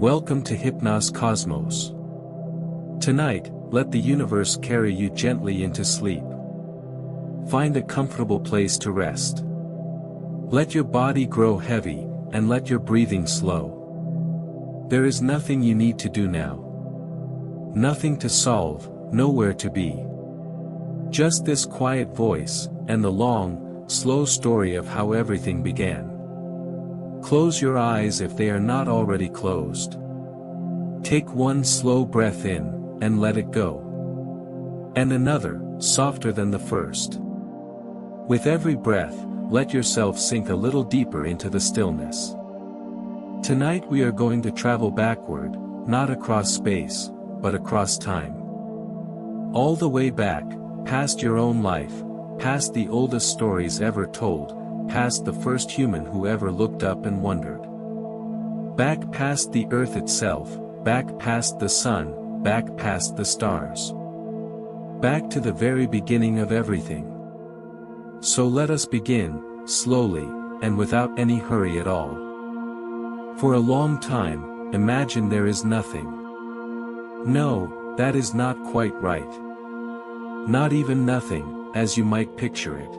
Welcome to Hypnos Cosmos. Tonight, let the universe carry you gently into sleep. Find a comfortable place to rest. Let your body grow heavy, and let your breathing slow. There is nothing you need to do now. Nothing to solve, nowhere to be. Just this quiet voice, and the long, slow story of how everything began. Close your eyes if they are not already closed. Take one slow breath in, and let it go. And another, softer than the first. With every breath, let yourself sink a little deeper into the stillness. Tonight we are going to travel backward, not across space, but across time. All the way back, past your own life, past the oldest stories ever told, past the first human who ever looked up and wondered. Back past the earth itself, back past the sun, back past the stars. Back to the very beginning of everything. So let us begin, slowly, and without any hurry at all. For a long time, imagine there is nothing. No, that is not quite right. Not even nothing, as you might picture it.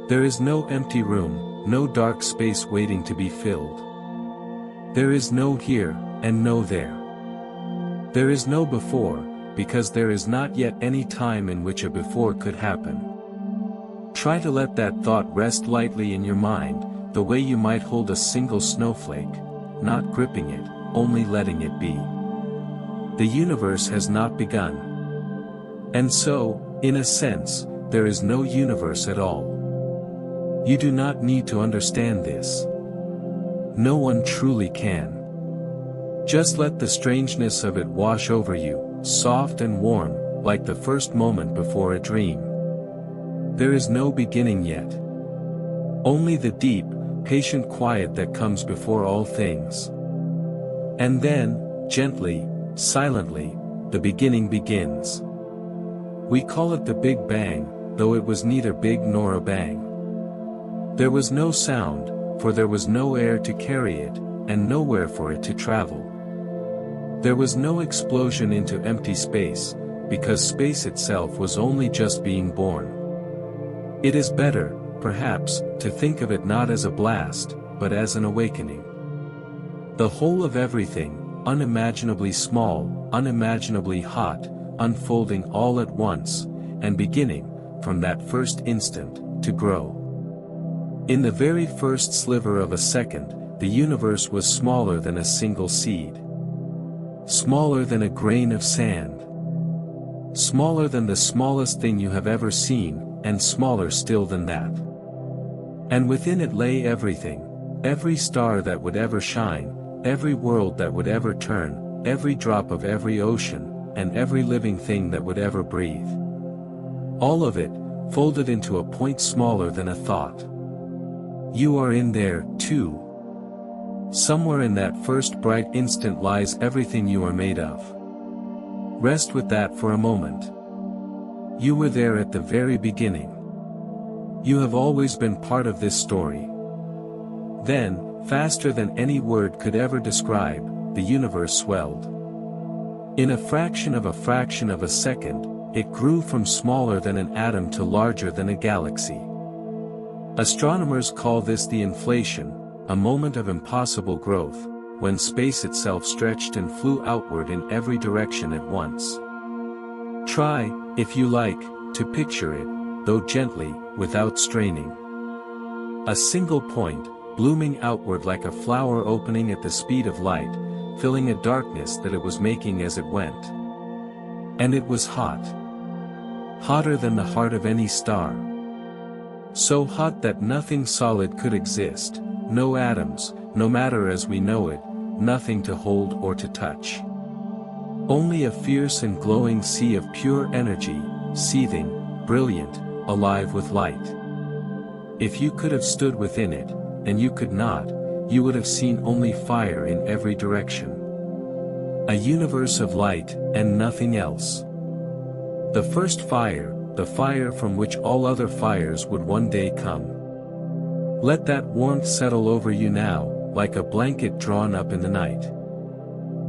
There is no empty room, no dark space waiting to be filled. There is no here, and no there. There is no before, because there is not yet any time in which a before could happen. Try to let that thought rest lightly in your mind, the way you might hold a single snowflake, not gripping it, only letting it be. The universe has not begun. And so, in a sense, there is no universe at all. You do not need to understand this. No one truly can. Just let the strangeness of it wash over you, soft and warm, like the first moment before a dream. There is no beginning yet. Only the deep, patient quiet that comes before all things. And then, gently, silently, the beginning begins. We call it the Big Bang, though it was neither big nor a bang. There was no sound, for there was no air to carry it, and nowhere for it to travel. There was no explosion into empty space, because space itself was only just being born. It is better, perhaps, to think of it not as a blast, but as an awakening. The whole of everything, unimaginably small, unimaginably hot, unfolding all at once, and beginning, from that first instant, to grow. In the very first sliver of a second, the universe was smaller than a single seed. Smaller than a grain of sand. Smaller than the smallest thing you have ever seen, and smaller still than that. And within it lay everything, every star that would ever shine, every world that would ever turn, every drop of every ocean, and every living thing that would ever breathe. All of it, folded into a point smaller than a thought. You are in there, too. Somewhere in that first bright instant lies everything you are made of. Rest with that for a moment. You were there at the very beginning. You have always been part of this story. Then, faster than any word could ever describe, the universe swelled. In a fraction of a second, it grew from smaller than an atom to larger than a galaxy. Astronomers call this the inflation, a moment of impossible growth, when space itself stretched and flew outward in every direction at once. Try, if you like, to picture it, though gently, without straining. A single point, blooming outward like a flower opening at the speed of light, filling a darkness that it was making as it went. And it was hot. Hotter than the heart of any star. So hot that nothing solid could exist, no atoms, no matter as we know it, nothing to hold or to touch. Only a fierce and glowing sea of pure energy, seething, brilliant, alive with light. If you could have stood within it, and you could not, you would have seen only fire in every direction. A universe of light, and nothing else. The first fire, the fire from which all other fires would one day come. Let that warmth settle over you now, like a blanket drawn up in the night.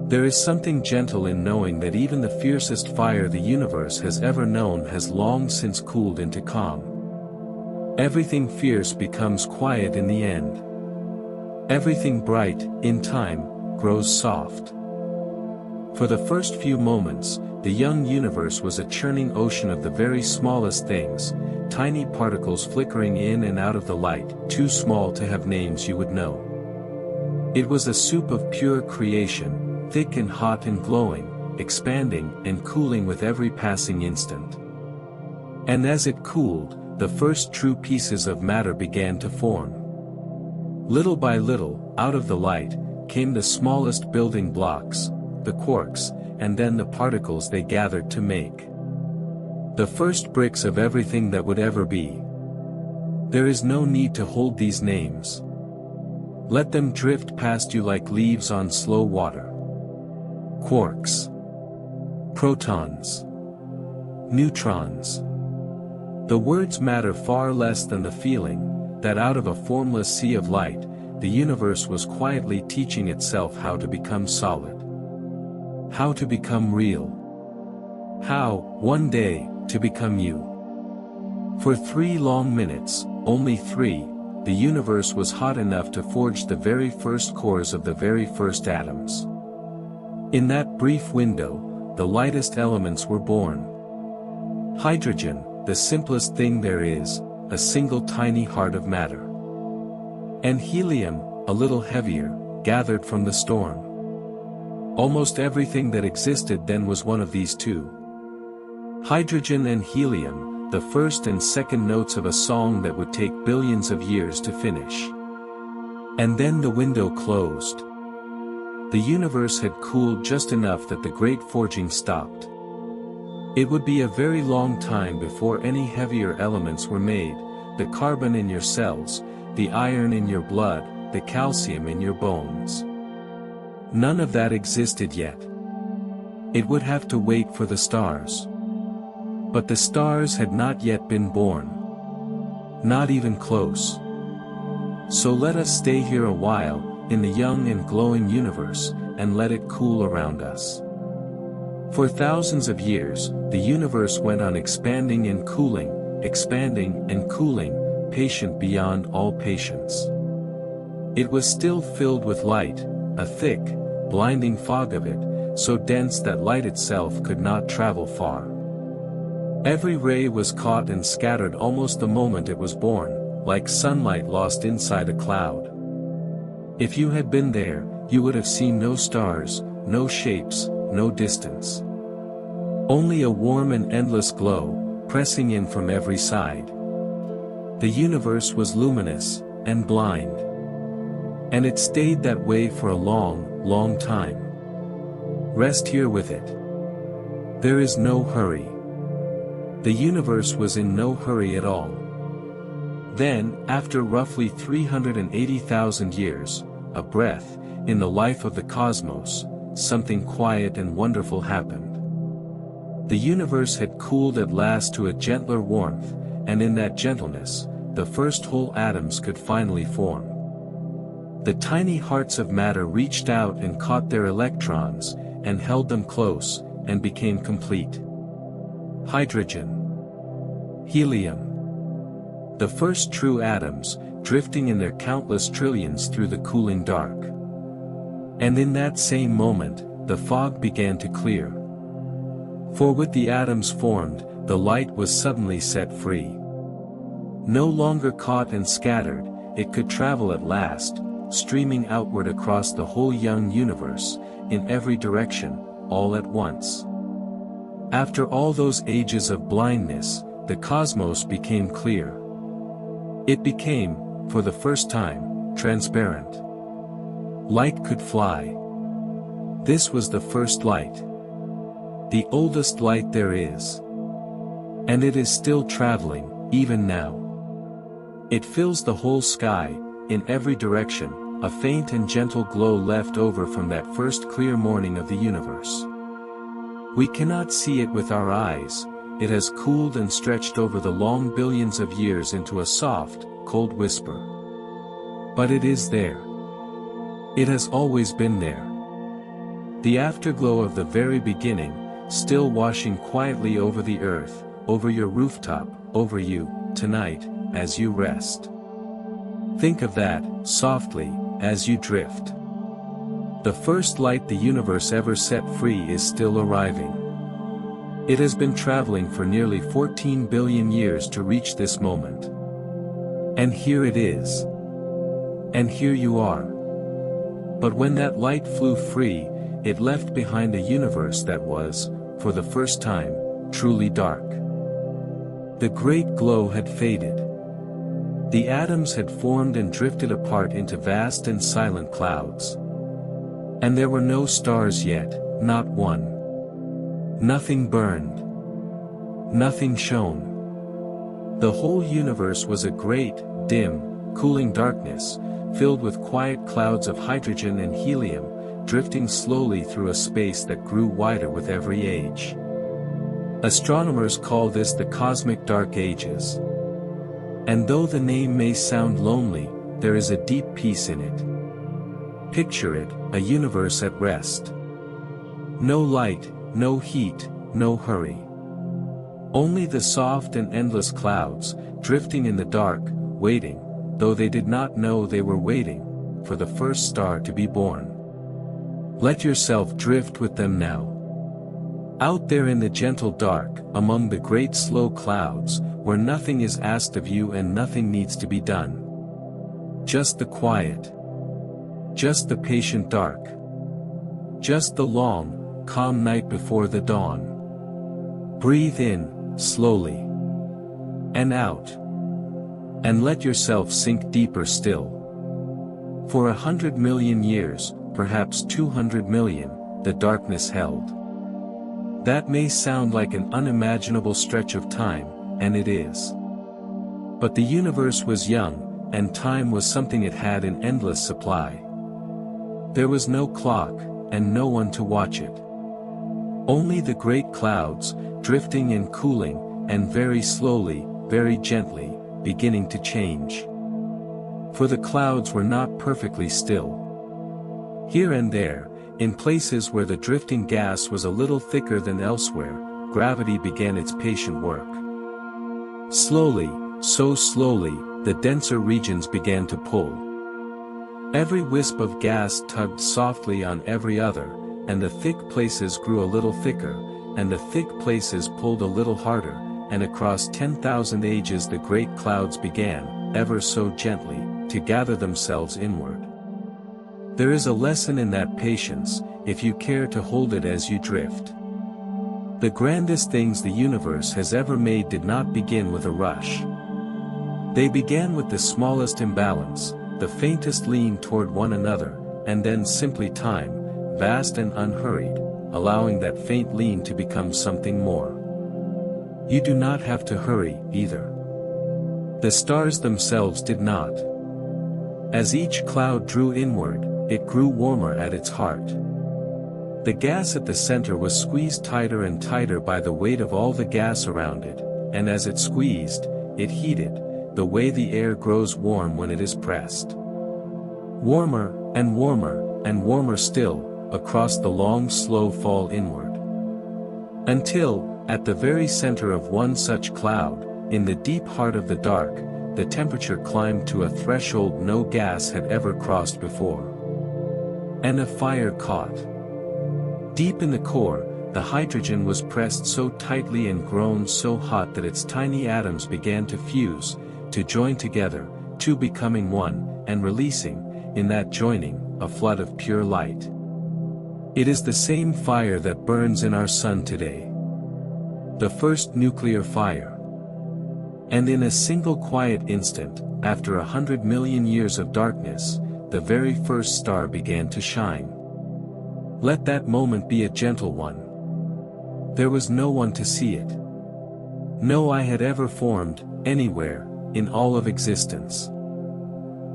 There is something gentle in knowing that even the fiercest fire the universe has ever known has long since cooled into calm. Everything fierce becomes quiet in the end. Everything bright, in time, grows soft. For the first few moments, the young universe was a churning ocean of the very smallest things, tiny particles flickering in and out of the light, too small to have names you would know. It was a soup of pure creation, thick and hot and glowing, expanding and cooling with every passing instant. And as it cooled, the first true pieces of matter began to form. Little by little, out of the light, came the smallest building blocks, the quarks, and then the particles they gathered to make. The first bricks of everything that would ever be. There is no need to hold these names. Let them drift past you like leaves on slow water. Quarks. Protons. Neutrons. The words matter far less than the feeling, that out of a formless sea of light, the universe was quietly teaching itself how to become solid. How to become real. How, one day, to become you. For 3 long minutes, only 3, the universe was hot enough to forge the very first cores of the very first atoms. In that brief window, the lightest elements were born. Hydrogen, the simplest thing there is, a single tiny heart of matter. And helium, a little heavier, gathered from the storm. Almost everything that existed then was one of these two. Hydrogen and helium, the first and second notes of a song that would take billions of years to finish. And then the window closed. The universe had cooled just enough that the great forging stopped. It would be a very long time before any heavier elements were made, the carbon in your cells, the iron in your blood, the calcium in your bones. None of that existed yet. It would have to wait for the stars. But the stars had not yet been born. Not even close. So let us stay here a while, in the young and glowing universe, and let it cool around us. For thousands of years, the universe went on expanding and cooling, patient beyond all patience. It was still filled with light, a thick, blinding fog of it, so dense that light itself could not travel far. Every ray was caught and scattered almost the moment it was born, like sunlight lost inside a cloud. If you had been there, you would have seen no stars, no shapes, no distance. Only a warm and endless glow, pressing in from every side. The universe was luminous, and blind. And it stayed that way for a long, long time. Rest here with it. There is no hurry. The universe was in no hurry at all. Then, after roughly 380,000 years, a breath, in the life of the cosmos, something quiet and wonderful happened. The universe had cooled at last to a gentler warmth, and in that gentleness, the first whole atoms could finally form. The tiny hearts of matter reached out and caught their electrons, and held them close, and became complete. Hydrogen. Helium. The first true atoms, drifting in their countless trillions through the cooling dark. And in that same moment, the fog began to clear. For with the atoms formed, the light was suddenly set free. No longer caught and scattered, it could travel at last, streaming outward across the whole young universe, in every direction, all at once. After all those ages of blindness, the cosmos became clear. It became, for the first time, transparent. Light could fly. This was the first light. The oldest light there is. And it is still traveling, even now. It fills the whole sky, in every direction, a faint and gentle glow left over from that first clear morning of the universe. We cannot see it with our eyes, it has cooled and stretched over the long billions of years into a soft, cold whisper. But it is there. It has always been there. The afterglow of the very beginning, still washing quietly over the earth, over your rooftop, over you, tonight, as you rest. Think of that, softly, as you drift. The first light the universe ever set free is still arriving. It has been traveling for nearly 14 billion years to reach this moment. And here it is. And here you are. But when that light flew free, it left behind a universe that was, for the first time, truly dark. The great glow had faded. The atoms had formed and drifted apart into vast and silent clouds. And there were no stars yet, not one. Nothing burned. Nothing shone. The whole universe was a great, dim, cooling darkness, filled with quiet clouds of hydrogen and helium, drifting slowly through a space that grew wider with every age. Astronomers call this the cosmic dark ages. And though the name may sound lonely, there is a deep peace in it. Picture it, a universe at rest. No light, no heat, no hurry. Only the soft and endless clouds, drifting in the dark, waiting, though they did not know they were waiting, for the first star to be born. Let yourself drift with them now. Out there in the gentle dark, among the great slow clouds, where nothing is asked of you and nothing needs to be done. Just the quiet. Just the patient dark. Just the long, calm night before the dawn. Breathe in, slowly. And out. And let yourself sink deeper still. For 100 million years, perhaps 200 million, the darkness held. That may sound like an unimaginable stretch of time, and it is. But the universe was young, and time was something it had in endless supply. There was no clock, and no one to watch it. Only the great clouds, drifting and cooling, and very slowly, very gently, beginning to change. For the clouds were not perfectly still. Here and there, in places where the drifting gas was a little thicker than elsewhere, gravity began its patient work. Slowly, so slowly, the denser regions began to pull. Every wisp of gas tugged softly on every other, and the thick places grew a little thicker, and the thick places pulled a little harder, and across 10,000 ages the great clouds began, ever so gently, to gather themselves inward. There is a lesson in that patience, if you care to hold it as you drift. The grandest things the universe has ever made did not begin with a rush. They began with the smallest imbalance, the faintest lean toward one another, and then simply time, vast and unhurried, allowing that faint lean to become something more. You do not have to hurry, either. The stars themselves did not. As each cloud drew inward, it grew warmer at its heart. The gas at the center was squeezed tighter and tighter by the weight of all the gas around it, and as it squeezed, it heated, the way the air grows warm when it is pressed. Warmer, and warmer, and warmer still, across the long slow fall inward. Until, at the very center of one such cloud, in the deep heart of the dark, the temperature climbed to a threshold no gas had ever crossed before. And a fire caught. Deep in the core, the hydrogen was pressed so tightly and grown so hot that its tiny atoms began to fuse, to join together, two becoming one, and releasing, in that joining, a flood of pure light. It is the same fire that burns in our sun today. The first nuclear fire. And in a single quiet instant, after 100 million years of darkness, the very first star began to shine. Let that moment be a gentle one. There was no one to see it. No eye had ever formed, anywhere, in all of existence.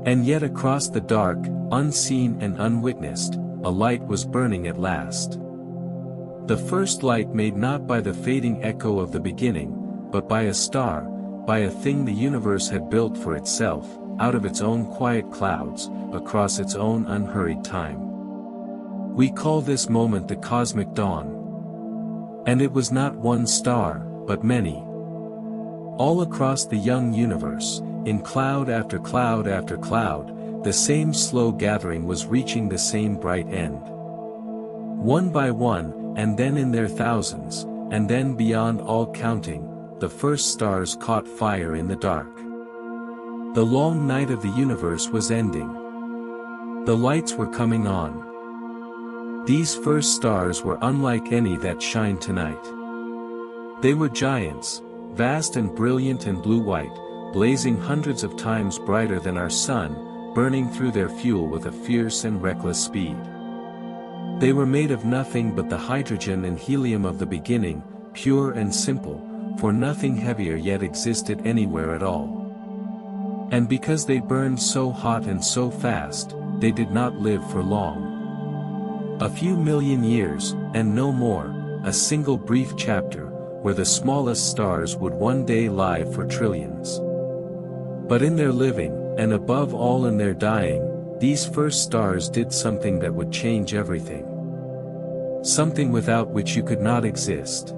And yet across the dark, unseen and unwitnessed, a light was burning at last. The first light made not by the fading echo of the beginning, but by a star, by a thing the universe had built for itself, out of its own quiet clouds, across its own unhurried time. We call this moment the cosmic dawn. And it was not one star, but many. All across the young universe, in cloud after cloud after cloud, the same slow gathering was reaching the same bright end. One by one, and then in their thousands, and then beyond all counting, the first stars caught fire in the dark. The long night of the universe was ending. The lights were coming on. These first stars were unlike any that shine tonight. They were giants, vast and brilliant and blue-white, blazing hundreds of times brighter than our sun, burning through their fuel with a fierce and reckless speed. They were made of nothing but the hydrogen and helium of the beginning, pure and simple, for nothing heavier yet existed anywhere at all. And because they burned so hot and so fast, they did not live for long. A few million years, and no more, a single brief chapter, where the smallest stars would one day lie for trillions. But in their living, and above all in their dying, these first stars did something that would change everything. Something without which you could not exist.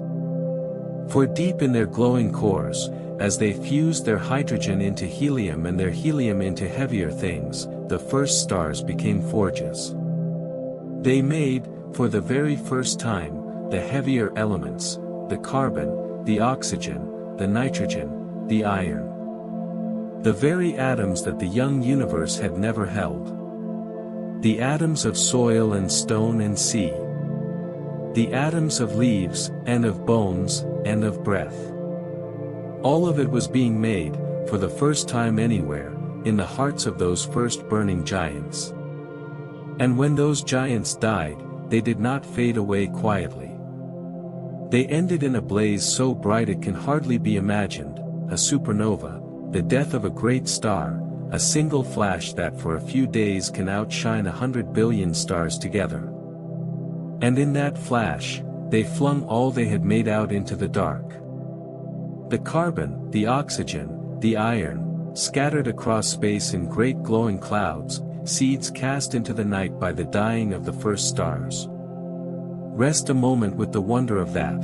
For deep in their glowing cores, as they fused their hydrogen into helium and their helium into heavier things, the first stars became forges. They made, for the very first time, the heavier elements, the carbon, the oxygen, the nitrogen, the iron. The very atoms that the young universe had never held. The atoms of soil and stone and sea. The atoms of leaves, and of bones, and of breath. All of it was being made, for the first time anywhere, in the hearts of those first burning giants. And when those giants died, they did not fade away quietly. They ended in a blaze so bright it can hardly be imagined, a supernova, the death of a great star, a single flash that for a few days can outshine 100 billion stars together. And in that flash, they flung all they had made out into the dark. The carbon, the oxygen, the iron, scattered across space in great glowing clouds, seeds cast into the night by the dying of the first stars. Rest a moment with the wonder of that.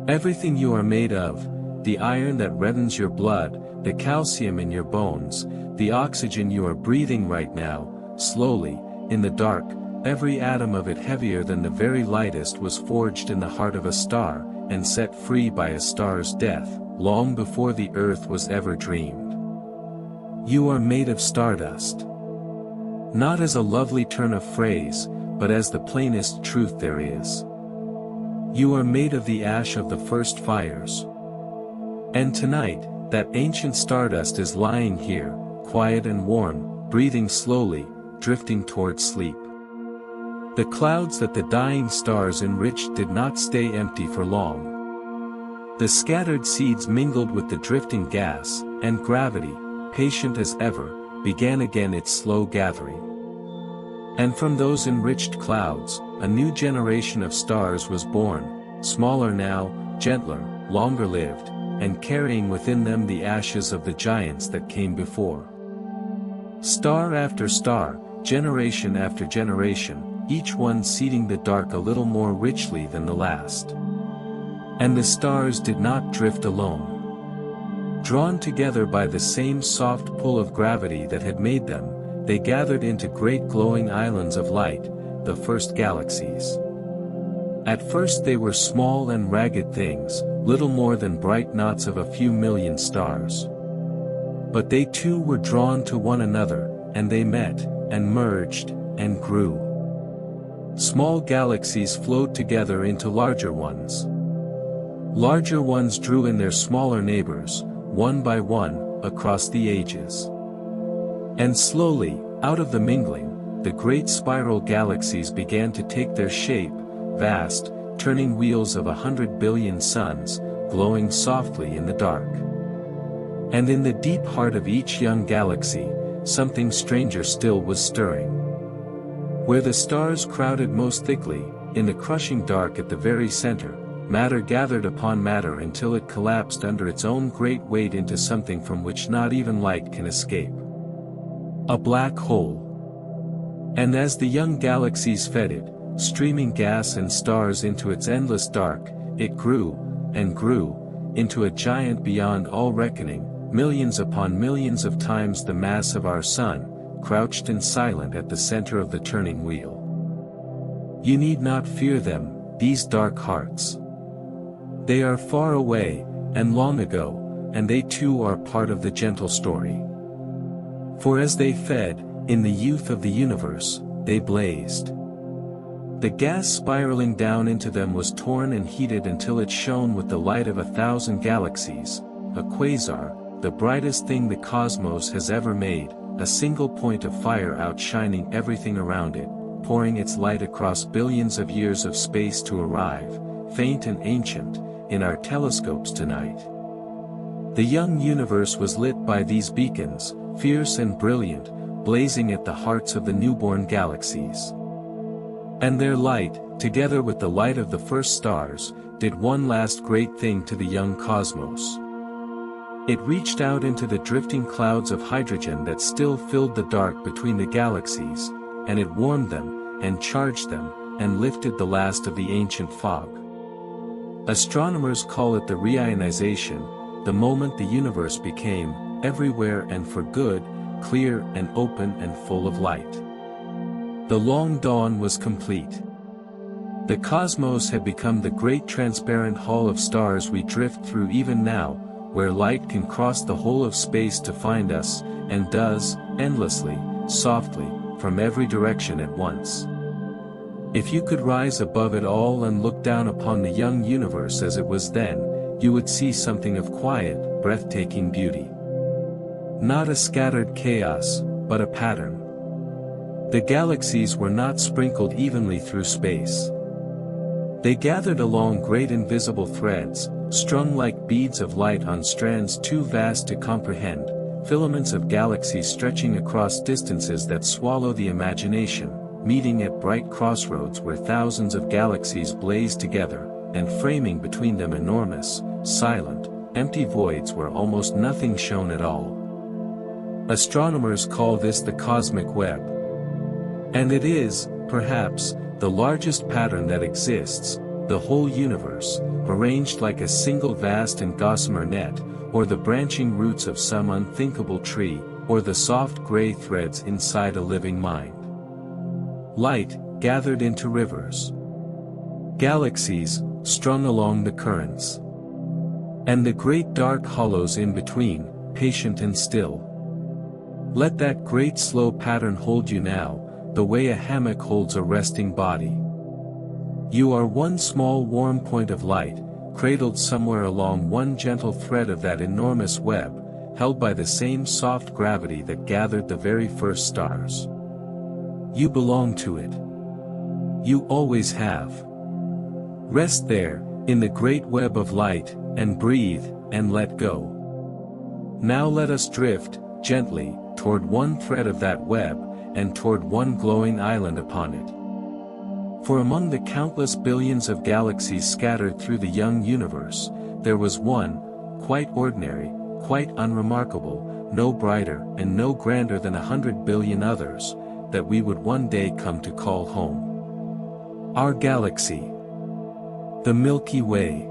Everything you are made of, the iron that reddens your blood, the calcium in your bones, the oxygen you are breathing right now, slowly, in the dark, every atom of it heavier than the very lightest was forged in the heart of a star, and set free by a star's death, long before the earth was ever dreamed. You are made of stardust. Not as a lovely turn of phrase, but as the plainest truth there is. You are made of the ash of the first fires. And tonight, that ancient stardust is lying here, quiet and warm, breathing slowly, drifting toward sleep. The clouds that the dying stars enriched did not stay empty for long. The scattered seeds mingled with the drifting gas, and gravity, patient as ever, began again its slow gathering. And from those enriched clouds, a new generation of stars was born, smaller now, gentler, longer lived, and carrying within them the ashes of the giants that came before. Star after star, generation after generation, each one seeding the dark a little more richly than the last. And the stars did not drift alone. Drawn together by the same soft pull of gravity that had made them, they gathered into great glowing islands of light, the first galaxies. At first they were small and ragged things, little more than bright knots of a few million stars. But they too were drawn to one another, and they met, and merged, and grew. Small galaxies flowed together into larger ones. Larger ones drew in their smaller neighbors, one by one, across the ages. And slowly, out of the mingling, the great spiral galaxies began to take their shape, vast, turning wheels of 100 billion suns, glowing softly in the dark. And in the deep heart of each young galaxy, something stranger still was stirring. Where the stars crowded most thickly, in the crushing dark at the very center, matter gathered upon matter until it collapsed under its own great weight into something from which not even light can escape. A black hole. And as the young galaxies fed it, streaming gas and stars into its endless dark, it grew, and grew, into a giant beyond all reckoning, millions upon millions of times the mass of our sun, crouched and silent at the center of the turning wheel. You need not fear them, these dark hearts. They are far away, and long ago, and they too are part of the gentle story. For as they fed, in the youth of the universe, they blazed. The gas spiraling down into them was torn and heated until it shone with the light of 1,000 galaxies, a quasar, the brightest thing the cosmos has ever made, a single point of fire outshining everything around it, pouring its light across billions of years of space to arrive, faint and ancient, in our telescopes tonight. The young universe was lit by these beacons, fierce and brilliant, blazing at the hearts of the newborn galaxies. And their light, together with the light of the first stars, did one last great thing to the young cosmos. It reached out into the drifting clouds of hydrogen that still filled the dark between the galaxies, and it warmed them, and charged them, and lifted the last of the ancient fog. Astronomers call it the reionization, the moment the universe became, everywhere and for good, clear and open and full of light. The long dawn was complete. The cosmos had become the great transparent hall of stars we drift through even now, where light can cross the whole of space to find us, and does, endlessly, softly, from every direction at once. If you could rise above it all and look down upon the young universe as it was then, you would see something of quiet, breathtaking beauty. Not a scattered chaos, but a pattern. The galaxies were not sprinkled evenly through space. They gathered along great invisible threads, strung like beads of light on strands too vast to comprehend, filaments of galaxies stretching across distances that swallow the imagination, meeting at bright crossroads where thousands of galaxies blaze together, and framing between them enormous, silent, empty voids where almost nothing shone at all. Astronomers call this the cosmic web. And it is, perhaps, the largest pattern that exists, the whole universe, arranged like a single vast and gossamer net, or the branching roots of some unthinkable tree, or the soft gray threads inside a living mind. Light, gathered into rivers. Galaxies, strung along the currents. And the great dark hollows in between, patient and still. Let that great slow pattern hold you now, the way a hammock holds a resting body. You are one small warm point of light, cradled somewhere along one gentle thread of that enormous web, held by the same soft gravity that gathered the very first stars. You belong to it. You always have. Rest there, in the great web of light, and breathe, and let go. Now let us drift, gently, toward one thread of that web, and toward one glowing island upon it. For among the countless billions of galaxies scattered through the young universe, there was one, quite ordinary, quite unremarkable, no brighter and no grander than 100 billion others, that we would one day come to call home. Our galaxy. The Milky Way.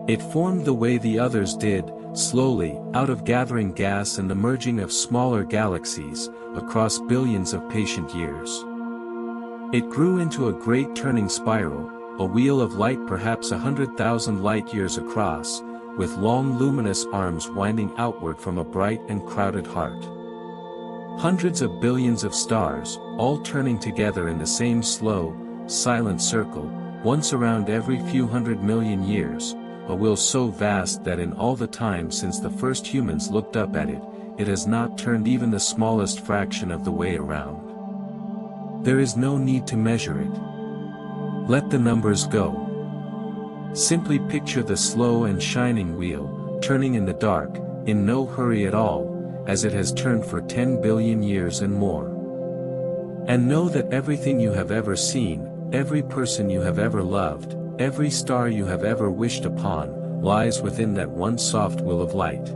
It formed the way the others did, slowly, out of gathering gas and the merging of smaller galaxies, across billions of patient years. It grew into a great turning spiral, a wheel of light perhaps 100,000 light-years across, with long luminous arms winding outward from a bright and crowded heart. Hundreds of billions of stars, all turning together in the same slow, silent circle, once around every few 100 million years, a wheel so vast that in all the time since the first humans looked up at it, it has not turned even the smallest fraction of the way around. There is no need to measure it. Let the numbers go. Simply picture the slow and shining wheel, turning in the dark, in no hurry at all, as it has turned for 10 billion years and more. And know that everything you have ever seen, every person you have ever loved, every star you have ever wished upon, lies within that one soft wheel of light.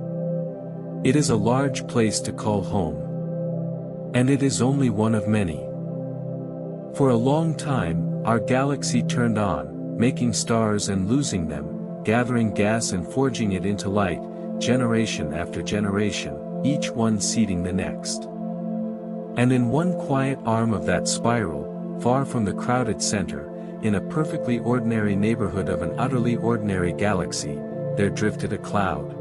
It is a large place to call home. And it is only one of many. For a long time, our galaxy turned on, making stars and losing them, gathering gas and forging it into light, generation after generation, each one seeding the next. And in one quiet arm of that spiral, far from the crowded center, in a perfectly ordinary neighborhood of an utterly ordinary galaxy, there drifted a cloud.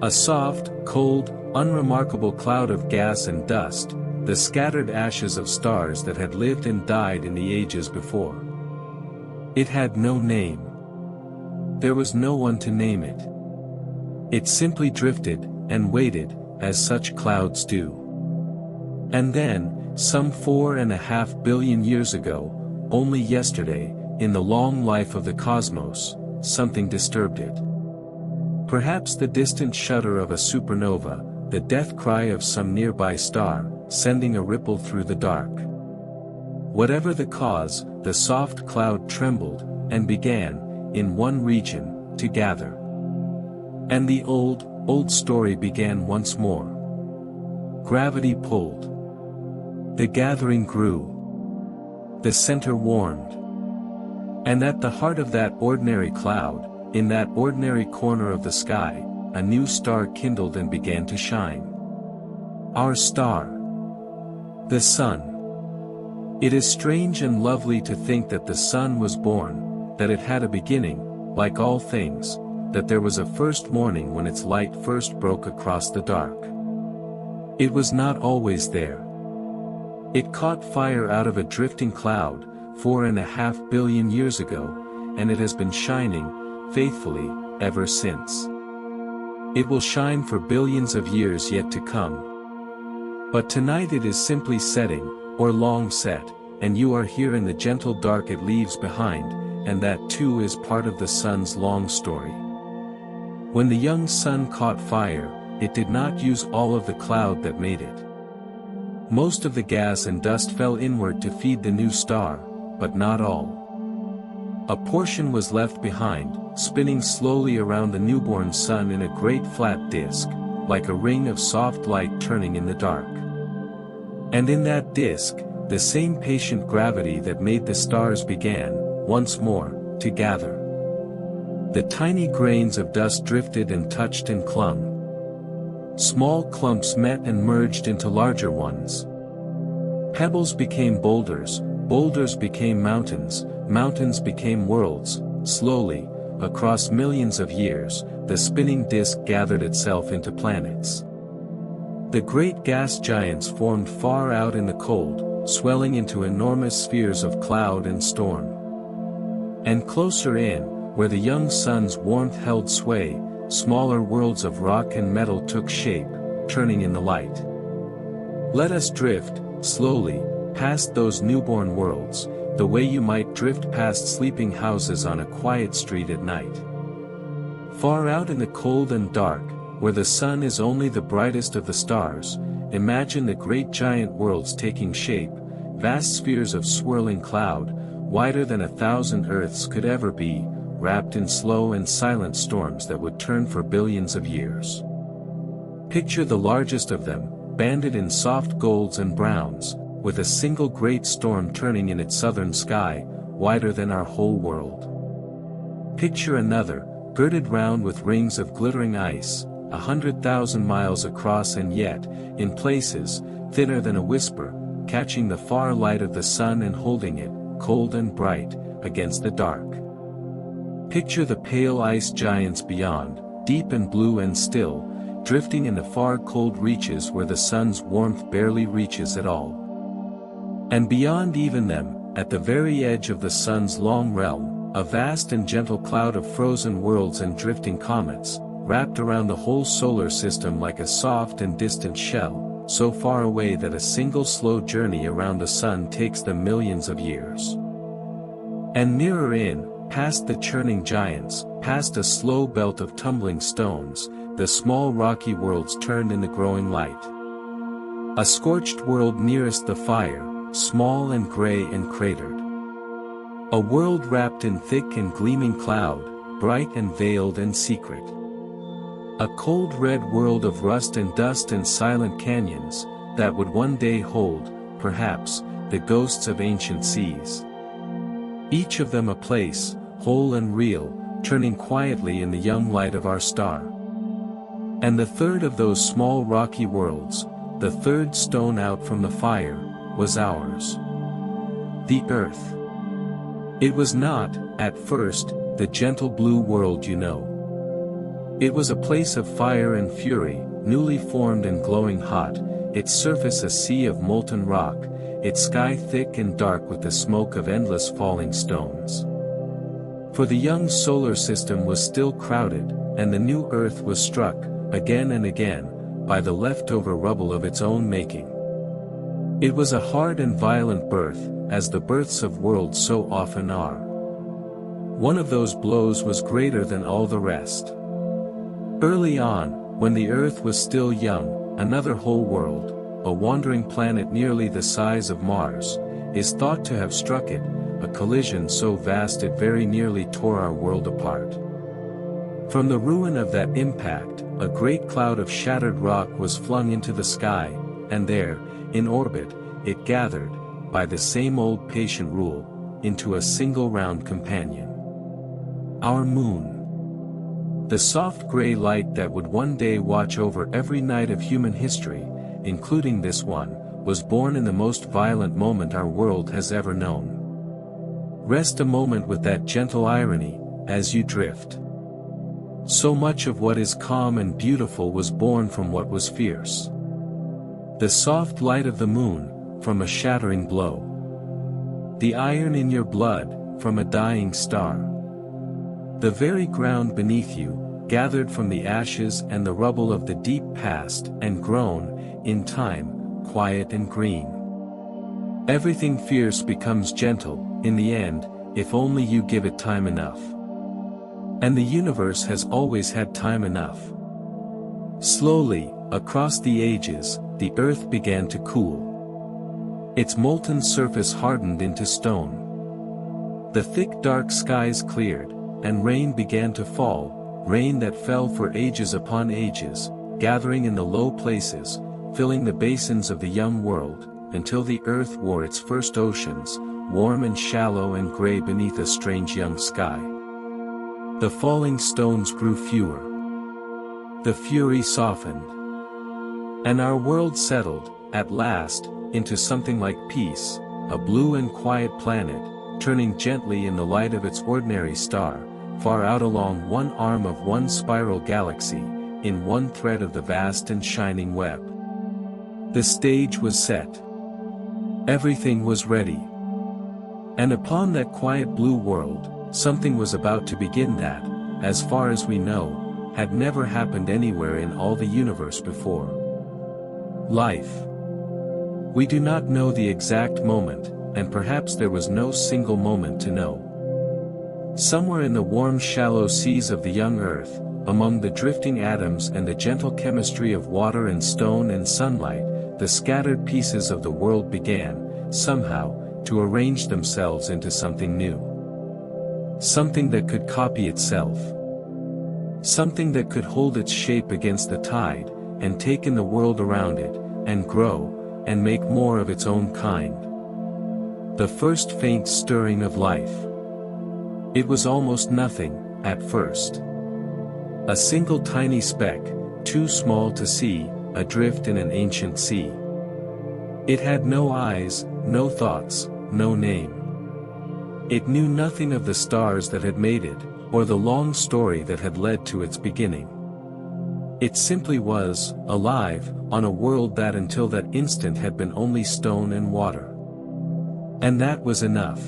A soft, cold, unremarkable cloud of gas and dust, the scattered ashes of stars that had lived and died in the ages before. It had no name. There was no one to name it. It simply drifted, and waited, as such clouds do. And then, some 4.5 billion years ago, only yesterday, in the long life of the cosmos, something disturbed it. Perhaps the distant shudder of a supernova, the death cry of some nearby star, sending a ripple through the dark. Whatever the cause, the soft cloud trembled, and began, in one region, to gather. And the old story began once more. Gravity pulled. The gathering grew. The center warmed. And at the heart of that ordinary cloud, in that ordinary corner of the sky, a new star kindled and began to shine. Our star. The sun. It is strange and lovely to think that the sun was born, that it had a beginning, like all things, that there was a first morning when its light first broke across the dark. It was not always there. It caught fire out of a drifting cloud, 4.5 billion years ago, and it has been shining, faithfully, ever since. It will shine for billions of years yet to come. But tonight it is simply setting, or long set, and you are here in the gentle dark it leaves behind, and that too is part of the sun's long story. When the young sun caught fire, it did not use all of the cloud that made it. Most of the gas and dust fell inward to feed the new star, but not all. A portion was left behind, spinning slowly around the newborn sun in a great flat disk, like a ring of soft light turning in the dark. And in that disk, the same patient gravity that made the stars began, once more, to gather. The tiny grains of dust drifted and touched and clung. Small clumps met and merged into larger ones. Pebbles became boulders, boulders became mountains, mountains became worlds. Slowly, across millions of years, the spinning disk gathered itself into planets. The great gas giants formed far out in the cold, swelling into enormous spheres of cloud and storm. And closer in, where the young sun's warmth held sway, smaller worlds of rock and metal took shape, turning in the light. Let us drift, slowly, past those newborn worlds, the way you might drift past sleeping houses on a quiet street at night. Far out in the cold and dark, where the sun is only the brightest of the stars, imagine the great giant worlds taking shape, vast spheres of swirling cloud, wider than 1,000 Earths could ever be, wrapped in slow and silent storms that would turn for billions of years. Picture the largest of them, banded in soft golds and browns, with a single great storm turning in its southern sky, wider than our whole world. Picture another, girded round with rings of glittering ice, 100,000 miles across and yet, in places, thinner than a whisper, catching the far light of the sun and holding it, cold and bright, against the dark. Picture the pale ice giants beyond, deep and blue and still, drifting in the far cold reaches where the sun's warmth barely reaches at all. And beyond even them, at the very edge of the sun's long realm, a vast and gentle cloud of frozen worlds and drifting comets, wrapped around the whole solar system like a soft and distant shell, so far away that a single slow journey around the sun takes them millions of years. And nearer in, past the churning giants, past a slow belt of tumbling stones, the small rocky worlds turned in the growing light. A scorched world nearest the fire, small and gray and cratered. A world wrapped in thick and gleaming cloud, bright and veiled and secret. A cold red world of rust and dust and silent canyons, that would one day hold, perhaps, the ghosts of ancient seas. Each of them a place, whole and real, turning quietly in the young light of our star. And the third of those small rocky worlds, the third stone out from the fire, was ours. The Earth. It was not, at first, the gentle blue world you know. It was a place of fire and fury, newly formed and glowing hot, its surface a sea of molten rock, its sky thick and dark with the smoke of endless falling stones. For the young solar system was still crowded, and the new Earth was struck, again and again, by the leftover rubble of its own making. It was a hard and violent birth, as the births of worlds so often are. One of those blows was greater than all the rest. Early on, when the Earth was still young, another whole world, a wandering planet nearly the size of Mars, is thought to have struck it, a collision so vast it very nearly tore our world apart. From the ruin of that impact, a great cloud of shattered rock was flung into the sky, and there, in orbit, it gathered, by the same old patient rule, into a single round companion. Our moon. The soft gray light that would one day watch over every night of human history, including this one, was born in the most violent moment our world has ever known. Rest a moment with that gentle irony, as you drift. So much of what is calm and beautiful was born from what was fierce. The soft light of the moon, from a shattering blow. The iron in your blood, from a dying star. The very ground beneath you, gathered from the ashes and the rubble of the deep past and grown, in time, quiet and green. Everything fierce becomes gentle, in the end, if only you give it time enough. And the universe has always had time enough. Slowly, across the ages, the Earth began to cool. Its molten surface hardened into stone. The thick dark skies cleared, and rain began to fall, rain that fell for ages upon ages, gathering in the low places, filling the basins of the young world, until the Earth wore its first oceans, warm and shallow and gray beneath a strange young sky. The falling stones grew fewer. The fury softened. And our world settled, at last, into something like peace, a blue and quiet planet, turning gently in the light of its ordinary star, far out along one arm of one spiral galaxy, in one thread of the vast and shining web. The stage was set. Everything was ready. And upon that quiet blue world, something was about to begin that, as far as we know, had never happened anywhere in all the universe before. Life. We do not know the exact moment, and perhaps there was no single moment to know. Somewhere in the warm shallow seas of the young Earth, among the drifting atoms and the gentle chemistry of water and stone and sunlight, the scattered pieces of the world began, somehow, to arrange themselves into something new. Something that could copy itself. Something that could hold its shape against the tide, and take in the world around it, and grow, and make more of its own kind. The first faint stirring of life. It was almost nothing, at first. A single tiny speck, too small to see, adrift in an ancient sea. It had no eyes, no thoughts, no name. It knew nothing of the stars that had made it, or the long story that had led to its beginning. It simply was, alive, on a world that until that instant had been only stone and water. And that was enough.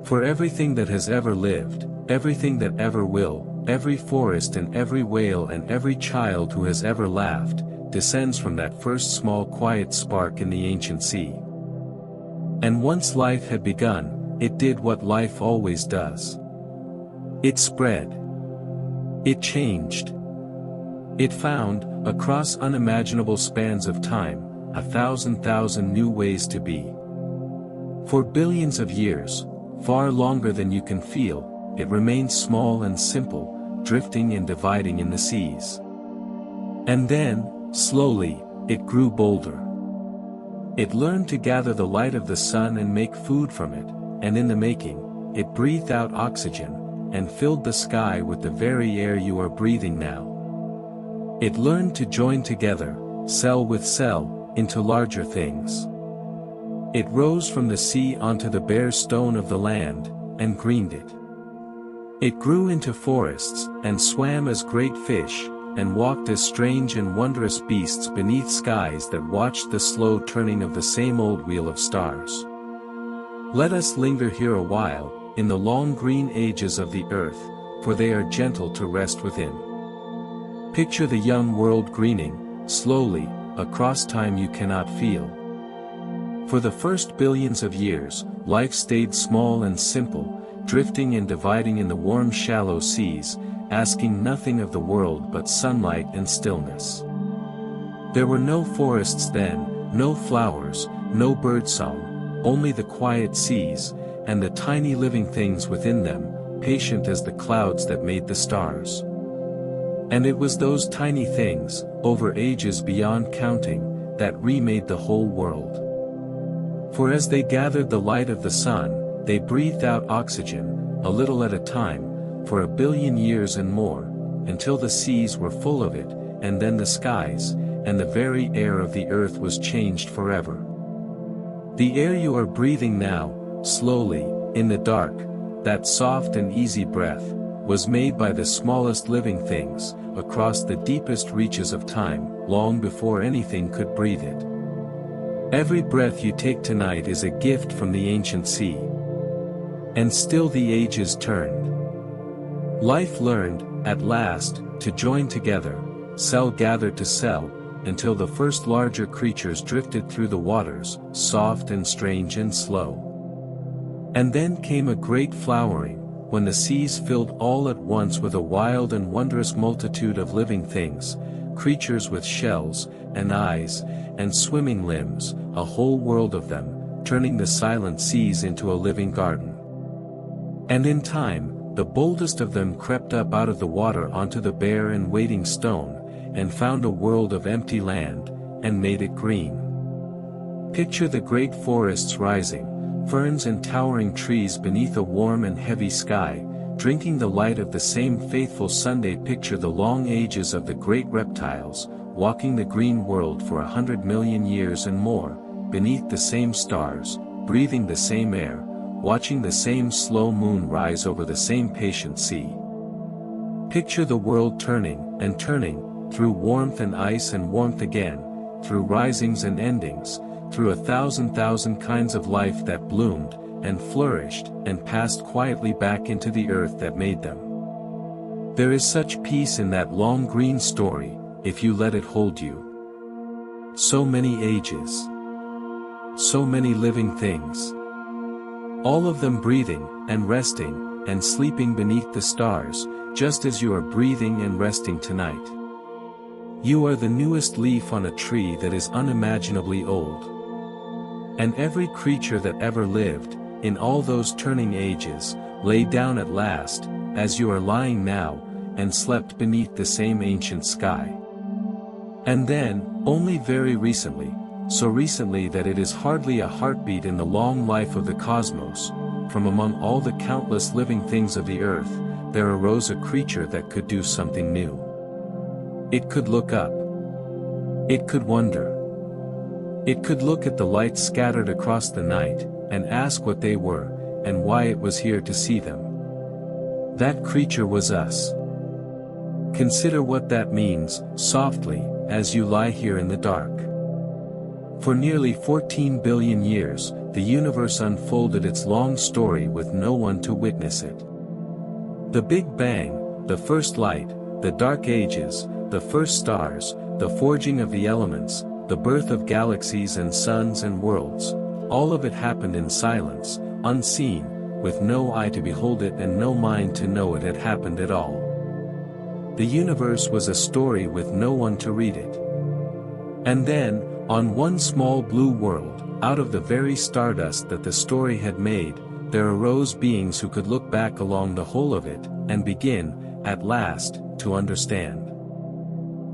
For everything that has ever lived, everything that ever will, every forest and every whale and every child who has ever laughed, descends from that first small quiet spark in the ancient sea. And once life had begun, it did what life always does. It spread. It changed. It found, across unimaginable spans of time, 1,000,000 new ways to be. For billions of years, far longer than you can feel, it remained small and simple, drifting and dividing in the seas. And then, slowly, it grew bolder. It learned to gather the light of the sun and make food from it, and in the making, it breathed out oxygen, and filled the sky with the very air you are breathing now. It learned to join together, cell with cell, into larger things. It rose from the sea onto the bare stone of the land, and greened it. It grew into forests, and swam as great fish, and walked as strange and wondrous beasts beneath skies that watched the slow turning of the same old wheel of stars. Let us linger here a while, in the long green ages of the earth, for they are gentle to rest within. Picture the young world greening, slowly, across time you cannot feel. For the first billions of years, life stayed small and simple, drifting and dividing in the warm shallow seas, asking nothing of the world but sunlight and stillness. There were no forests then, no flowers, no birdsong, only the quiet seas, and the tiny living things within them, patient as the clouds that made the stars. And it was those tiny things, over ages beyond counting, that remade the whole world. For as they gathered the light of the sun, they breathed out oxygen, a little at a time, for 1 billion years and more, until the seas were full of it, and then the skies, and the very air of the earth was changed forever. The air you are breathing now, slowly, in the dark, that soft and easy breath, was made by the smallest living things, across the deepest reaches of time, long before anything could breathe it. Every breath you take tonight is a gift from the ancient sea. And still the ages turned. Life learned, at last, to join together, cell gathered to cell, until the first larger creatures drifted through the waters, soft and strange and slow. And then came a great flowering, when the seas filled all at once with a wild and wondrous multitude of living things, creatures with shells, and eyes, and swimming limbs, a whole world of them, turning the silent seas into a living garden. And in time, the boldest of them crept up out of the water onto the bare and waiting stone, and found a world of empty land, and made it green. Picture the great forests rising, ferns and towering trees beneath a warm and heavy sky, drinking the light of the same faithful Sunday. Picture the long ages of the great reptiles, walking the green world for 100 million years and more, beneath the same stars, breathing the same air, watching the same slow moon rise over the same patient sea. Picture the world turning, and turning, through warmth and ice and warmth again, through risings and endings, through 1,000,000 kinds of life that bloomed, and flourished, and passed quietly back into the earth that made them. There is such peace in that long green story, if you let it hold you. So many ages. So many living things. All of them breathing, and resting, and sleeping beneath the stars, just as you are breathing and resting tonight. You are the newest leaf on a tree that is unimaginably old. And every creature that ever lived, in all those turning ages, lay down at last, as you are lying now, and slept beneath the same ancient sky. And then, only very recently, so recently that it is hardly a heartbeat in the long life of the cosmos, from among all the countless living things of the earth, there arose a creature that could do something new. It could look up. It could wonder. It could look at the lights scattered across the night, and ask what they were, and why it was here to see them. That creature was us. Consider what that means, softly, as you lie here in the dark. For nearly 14 billion years, the universe unfolded its long story with no one to witness it. The Big Bang, the first light, the dark ages, the first stars, the forging of the elements, the birth of galaxies and suns and worlds, all of it happened in silence, unseen, with no eye to behold it and no mind to know it had happened at all. The universe was a story with no one to read it. And then, on one small blue world, out of the very stardust that the story had made, there arose beings who could look back along the whole of it, and begin, at last, to understand.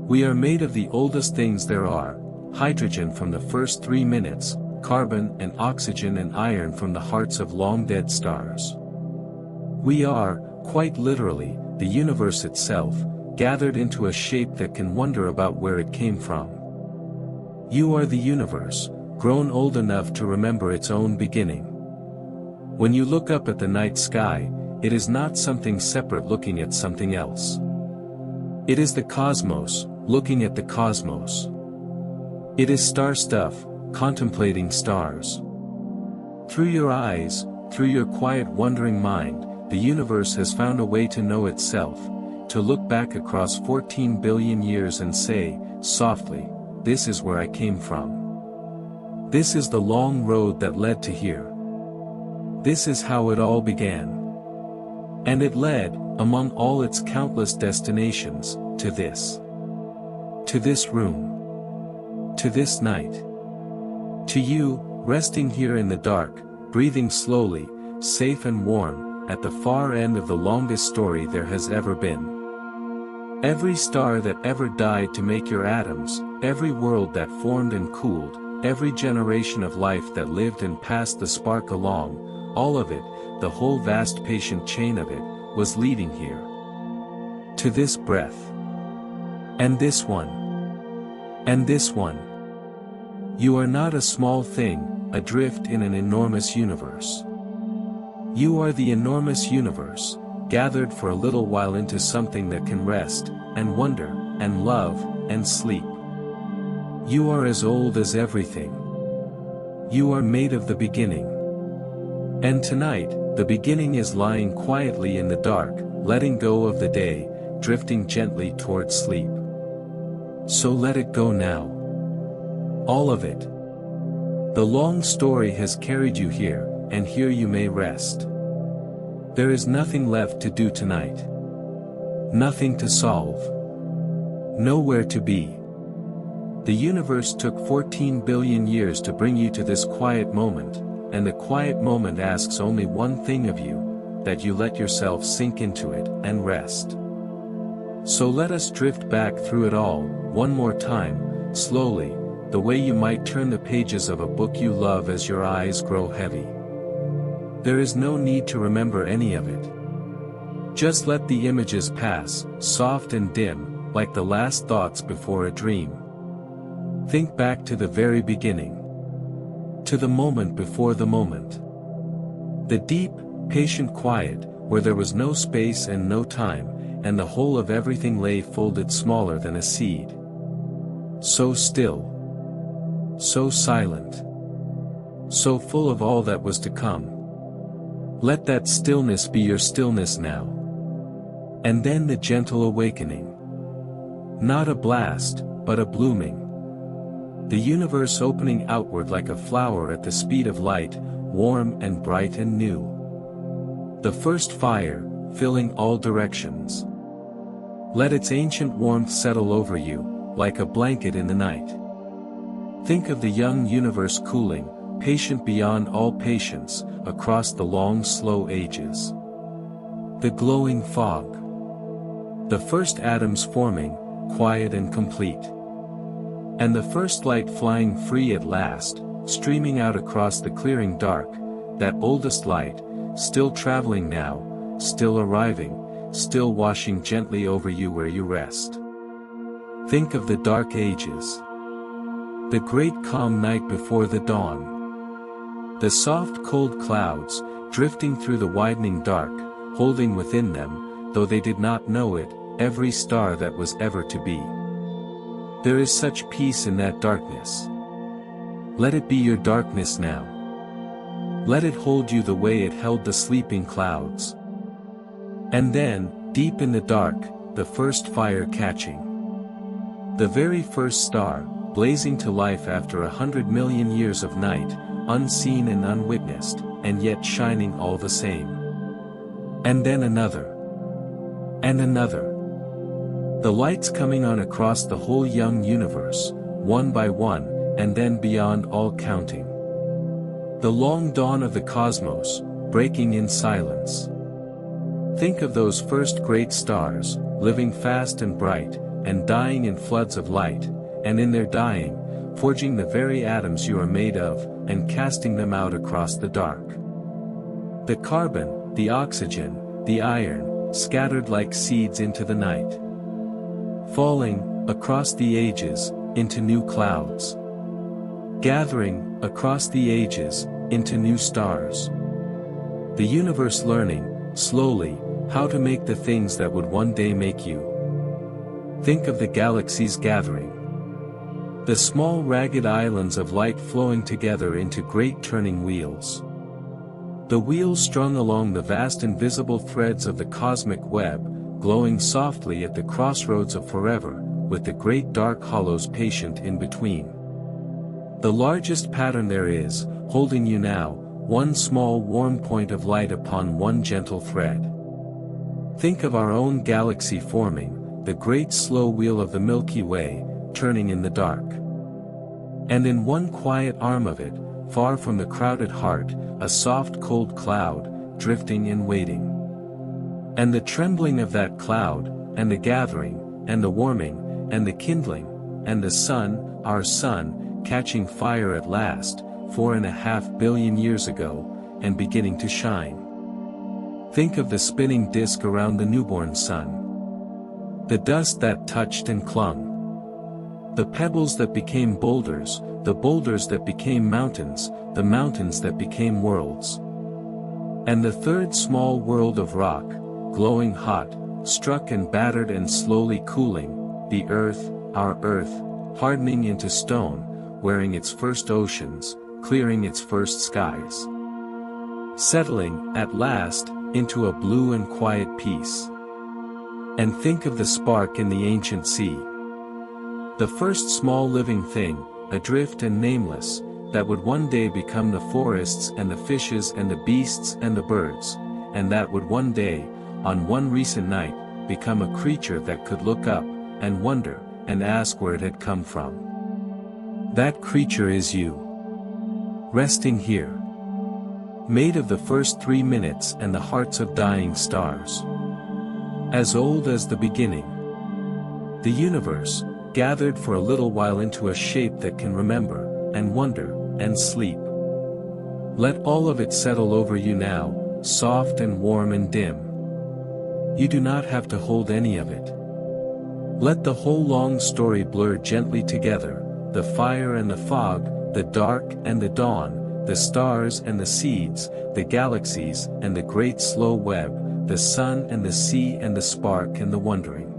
We are made of the oldest things there are, hydrogen from the first 3 minutes, carbon and oxygen and iron from the hearts of long-dead stars. We are, quite literally, the universe itself, gathered into a shape that can wonder about where it came from. You are the universe, grown old enough to remember its own beginning. When you look up at the night sky, it is not something separate looking at something else. It is the cosmos, looking at the cosmos. It is star stuff, contemplating stars. Through your eyes, through your quiet wondering mind, the universe has found a way to know itself, to look back across 14 billion years and say, softly, this is where I came from. This is the long road that led to here. This is how it all began. And it led, among all its countless destinations, to this. To this room. To this night. To you, resting here in the dark, breathing slowly, safe and warm, at the far end of the longest story there has ever been. Every star that ever died to make your atoms, every world that formed and cooled, every generation of life that lived and passed the spark along, all of it, the whole vast patient chain of it, was leading here. To this breath. And this one. And this one. You are not a small thing, adrift in an enormous universe. You are the enormous universe, gathered for a little while into something that can rest, and wonder, and love, and sleep. You are as old as everything. You are made of the beginning. And tonight, the beginning is lying quietly in the dark, letting go of the day, drifting gently towards sleep. So let it go now. All of it. The long story has carried you here, and here you may rest. There is nothing left to do tonight. Nothing to solve. Nowhere to be. The universe took 14 billion years to bring you to this quiet moment, and the quiet moment asks only one thing of you, that you let yourself sink into it, and rest. So let us drift back through it all, one more time, slowly, the way you might turn the pages of a book you love as your eyes grow heavy. There is no need to remember any of it. Just let the images pass, soft and dim, like the last thoughts before a dream. Think back to the very beginning. To the moment before the moment. The deep, patient quiet, where there was no space and no time, and the whole of everything lay folded smaller than a seed. So still. So silent. So full of all that was to come. Let that stillness be your stillness now. And then the gentle awakening. Not a blast, but a blooming. The universe opening outward like a flower at the speed of light, warm and bright and new. The first fire, filling all directions. Let its ancient warmth settle over you, like a blanket in the night. Think of the young universe cooling, patient beyond all patience, across the long slow ages. The glowing fog. The first atoms forming, quiet and complete. And the first light flying free at last, streaming out across the clearing dark, that oldest light, still traveling now, still arriving, still washing gently over you where you rest. Think of the dark ages. The great calm night before the dawn. The soft cold clouds, drifting through the widening dark, holding within them, though they did not know it, every star that was ever to be. There is such peace in that darkness. Let it be your darkness now. Let it hold you the way it held the sleeping clouds. And then, deep in the dark, the first fire catching. The very first star, blazing to life after 100 million years of night, unseen and unwitnessed, and yet shining all the same. And then another. And another. The lights coming on across the whole young universe, one by one, and then beyond all counting. The long dawn of the cosmos, breaking in silence. Think of those first great stars, living fast and bright, and dying in floods of light, and in their dying, forging the very atoms you are made of, and casting them out across the dark. The carbon, the oxygen, the iron, scattered like seeds into the night. Falling, across the ages, into new clouds. Gathering, across the ages, into new stars. The universe learning, slowly, how to make the things that would one day make you. Think of the galaxies gathering. The small ragged islands of light flowing together into great turning wheels. The wheels strung along the vast invisible threads of the cosmic web, glowing softly at the crossroads of forever, with the great dark hollows patient in between. The largest pattern there is, holding you now, one small warm point of light upon one gentle thread. Think of our own galaxy forming, the great slow wheel of the Milky Way, turning in the dark. And in one quiet arm of it, far from the crowded heart, a soft cold cloud, drifting and waiting. And the trembling of that cloud, and the gathering, and the warming, and the kindling, and the sun, our sun, catching fire at last, 4.5 billion years ago, and beginning to shine. Think of the spinning disk around the newborn sun. The dust that touched and clung. The pebbles that became boulders, the boulders that became mountains, the mountains that became worlds. And the third small world of rock, glowing hot, struck and battered and slowly cooling, the earth, our earth, hardening into stone, wearing its first oceans, clearing its first skies. Settling, at last, into a blue and quiet peace. And think of the spark in the ancient sea. The first small living thing, adrift and nameless, that would one day become the forests and the fishes and the beasts and the birds, and that would one day, on one recent night, become a creature that could look up, and wonder, and ask where it had come from. That creature is you. Resting here. Made of the first 3 minutes and the hearts of dying stars. As old as the beginning. The universe, gathered for a little while into a shape that can remember, and wonder, and sleep. Let all of it settle over you now, soft and warm and dim. You do not have to hold any of it. Let the whole long story blur gently together, the fire and the fog, the dark and the dawn, the stars and the seeds, the galaxies and the great slow web, the sun and the sea and the spark and the wondering.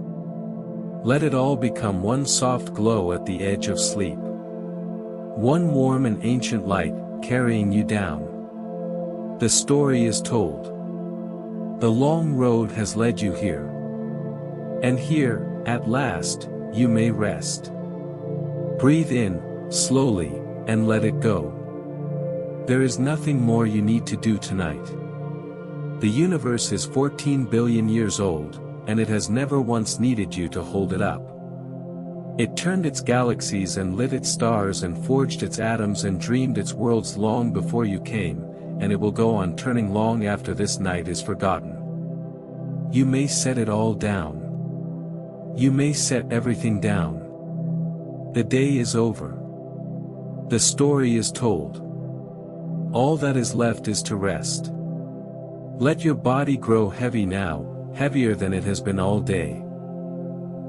Let it all become one soft glow at the edge of sleep. One warm and ancient light, carrying you down. The story is told. The long road has led you here. And here, at last, you may rest. Breathe in, slowly, and let it go. There is nothing more you need to do tonight. The universe is 14 billion years old, and it has never once needed you to hold it up. It turned its galaxies and lit its stars and forged its atoms and dreamed its worlds long before you came, and it will go on turning long after this night is forgotten. You may set it all down. You may set everything down. The day is over. The story is told. All that is left is to rest. Let your body grow heavy now, heavier than it has been all day.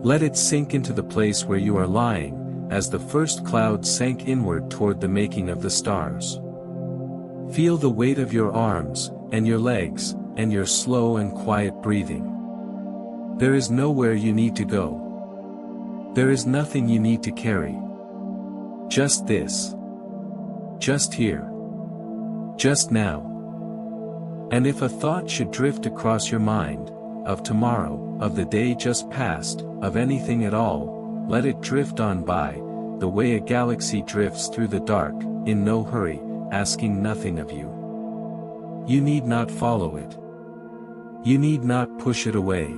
Let it sink into the place where you are lying, as the first cloud sank inward toward the making of the stars. Feel the weight of your arms, and your legs, and your slow and quiet breathing. There is nowhere you need to go. There is nothing you need to carry. Just this. Just here. Just now. And if a thought should drift across your mind, of tomorrow, of the day just past, of anything at all, let it drift on by, the way a galaxy drifts through the dark, in no hurry, asking nothing of you. You need not follow it. You need not push it away.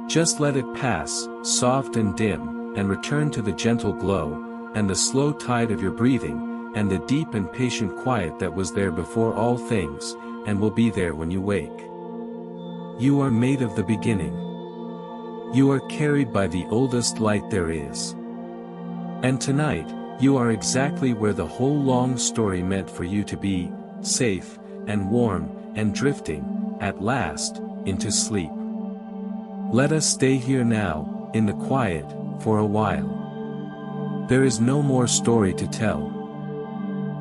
Just let it pass, soft and dim, and return to the gentle glow, and the slow tide of your breathing, and the deep and patient quiet that was there before all things, and will be there when you wake. You are made of the beginning. You are carried by the oldest light there is. And tonight, you are exactly where the whole long story meant for you to be, safe, and warm, and drifting, at last, into sleep. Let us stay here now, in the quiet, for a while. There is no more story to tell.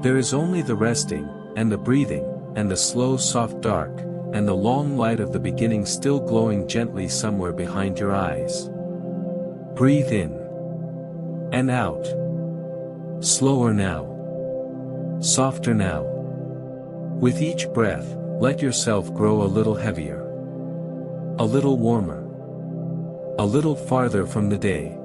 There is only the resting, and the breathing, and the slow soft dark, and the long light of the beginning still glowing gently somewhere behind your eyes. Breathe in. And out. Slower now. Softer now. With each breath, let yourself grow a little heavier. A little warmer. A little farther from the day.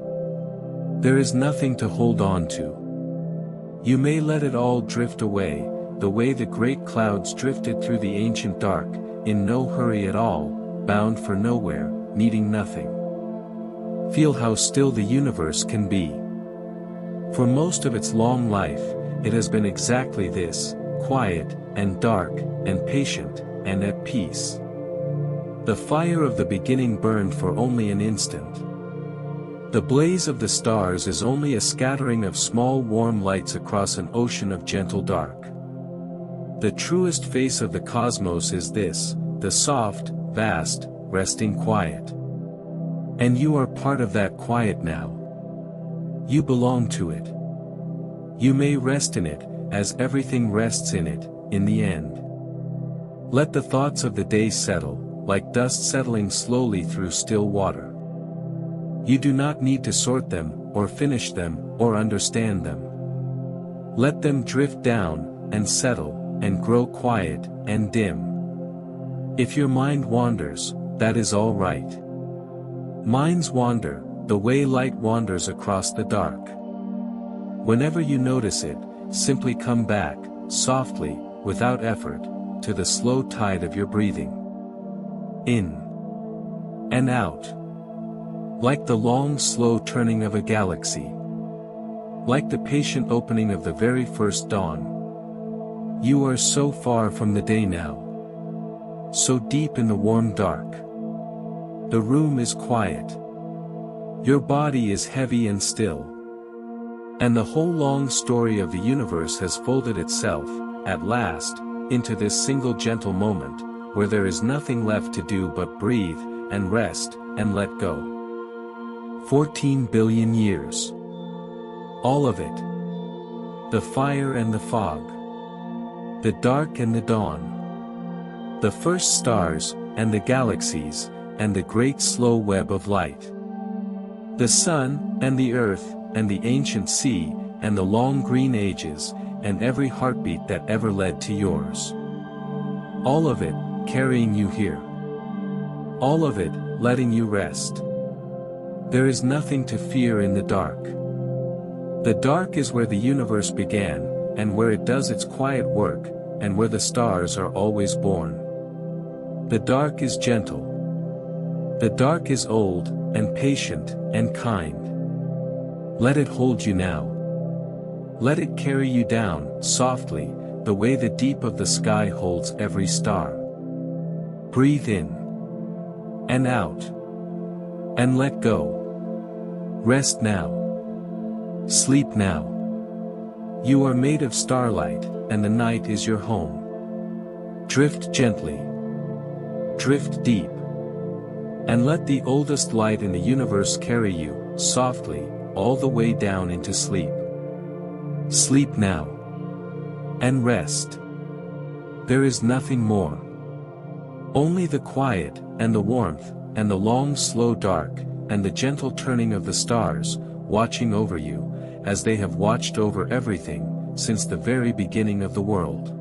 There is nothing to hold on to. You may let it all drift away, the way the great clouds drifted through the ancient dark, in no hurry at all, bound for nowhere, needing nothing. Feel how still the universe can be. For most of its long life, it has been exactly this, quiet, and dark, and patient, and at peace. The fire of the beginning burned for only an instant. The blaze of the stars is only a scattering of small warm lights across an ocean of gentle dark. The truest face of the cosmos is this, the soft, vast, resting quiet. And you are part of that quiet now. You belong to it. You may rest in it, as everything rests in it, in the end. Let the thoughts of the day settle, like dust settling slowly through still water. You do not need to sort them, or finish them, or understand them. Let them drift down, and settle, and grow quiet, and dim. If your mind wanders, that is all right. Minds wander, the way light wanders across the dark. Whenever you notice it, simply come back, softly, without effort, to the slow tide of your breathing. In. And out. Like the long slow turning of a galaxy. Like the patient opening of the very first dawn. You are so far from the day now. So deep in the warm dark. The room is quiet. Your body is heavy and still. And the whole long story of the universe has folded itself, at last, into this single gentle moment, where there is nothing left to do but breathe, and rest, and let go. 14 billion years. All of it. The fire and the fog. The dark and the dawn. The first stars, and the galaxies, and the great slow web of light. The sun, and the earth, and the ancient sea, and the long green ages, and every heartbeat that ever led to yours. All of it, carrying you here. All of it, letting you rest. There is nothing to fear in the dark. The dark is where the universe began, and where it does its quiet work, and where the stars are always born. The dark is gentle. The dark is old, and patient, and kind. Let it hold you now. Let it carry you down, softly, the way the deep of the sky holds every star. Breathe in. And out. And let go. Rest now. Sleep now. You are made of starlight, and the night is your home. Drift gently. Drift deep. And let the oldest light in the universe carry you, softly, all the way down into sleep. Sleep now. And rest. There is nothing more. Only the quiet, and the warmth, and the long slow dark, and the gentle turning of the stars, watching over you, as they have watched over everything, since the very beginning of the world.